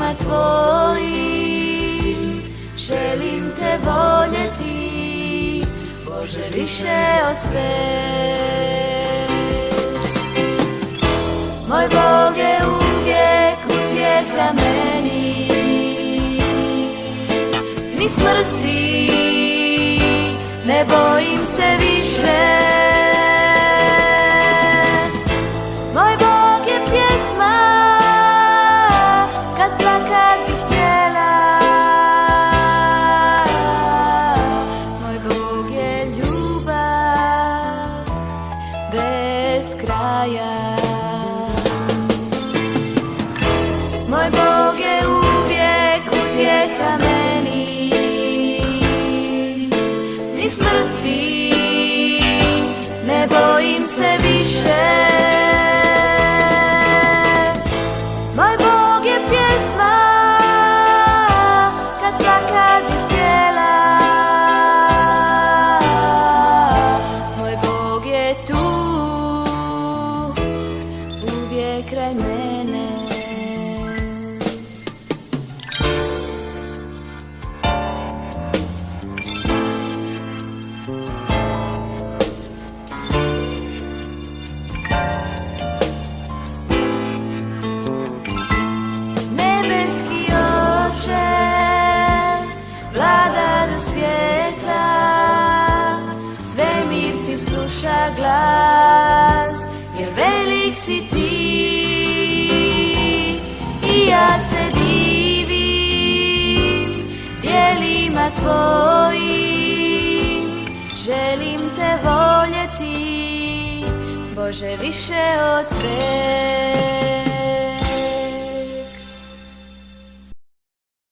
djelima tvojim, želim te voljeti, Bože, više od sve. Moj Bog je uvijek utjeha meni, ni smrti ne bojim se više. Moj Bog je pjesma kad plakat bih htjela, moj Bog je ljubav bez kraja. Moj Bog je uvijek utjeha meni, ni smrti ne bojim se više. Moj Bog je pjesma kad plakat bih htjela, moj Bog je tu uvijek kraj mene. Sluša glas, jer velik si ti, i ja se divim djelima tvojim, želim te voljeti, Bože, više od sve.